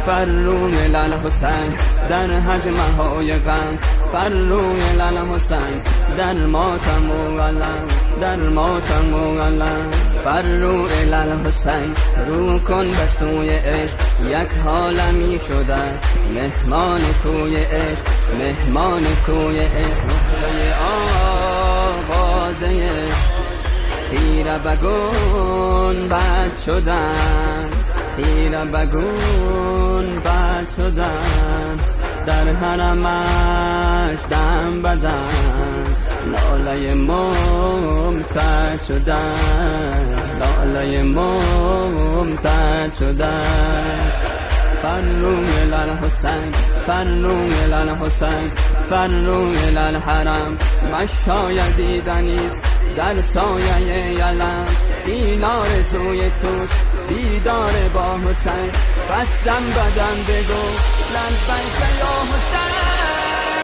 فرروی لال حسین در حجمه های غم، فرروی لال حسین در ماتم و علم، در ماتم و علم. فرروی لال حسین رو کن به سوی عشق، یک عالمی شده مهمان کوی عشق، مهمان کوی عشق. نقطه آغازه خیره بگون بد شدن، خیره بگون بد شدن، در حرمش دم بدن، لاله ممتد شدن، لاله ممتد شدن. فرروی لال حسین، فرروی لال حسین، فرروی لال حرم، مشای دیدنیست در سایه یلم، این آرزوی توست دیدار با حسین، بستم بدم بگو لبیک یا حسین.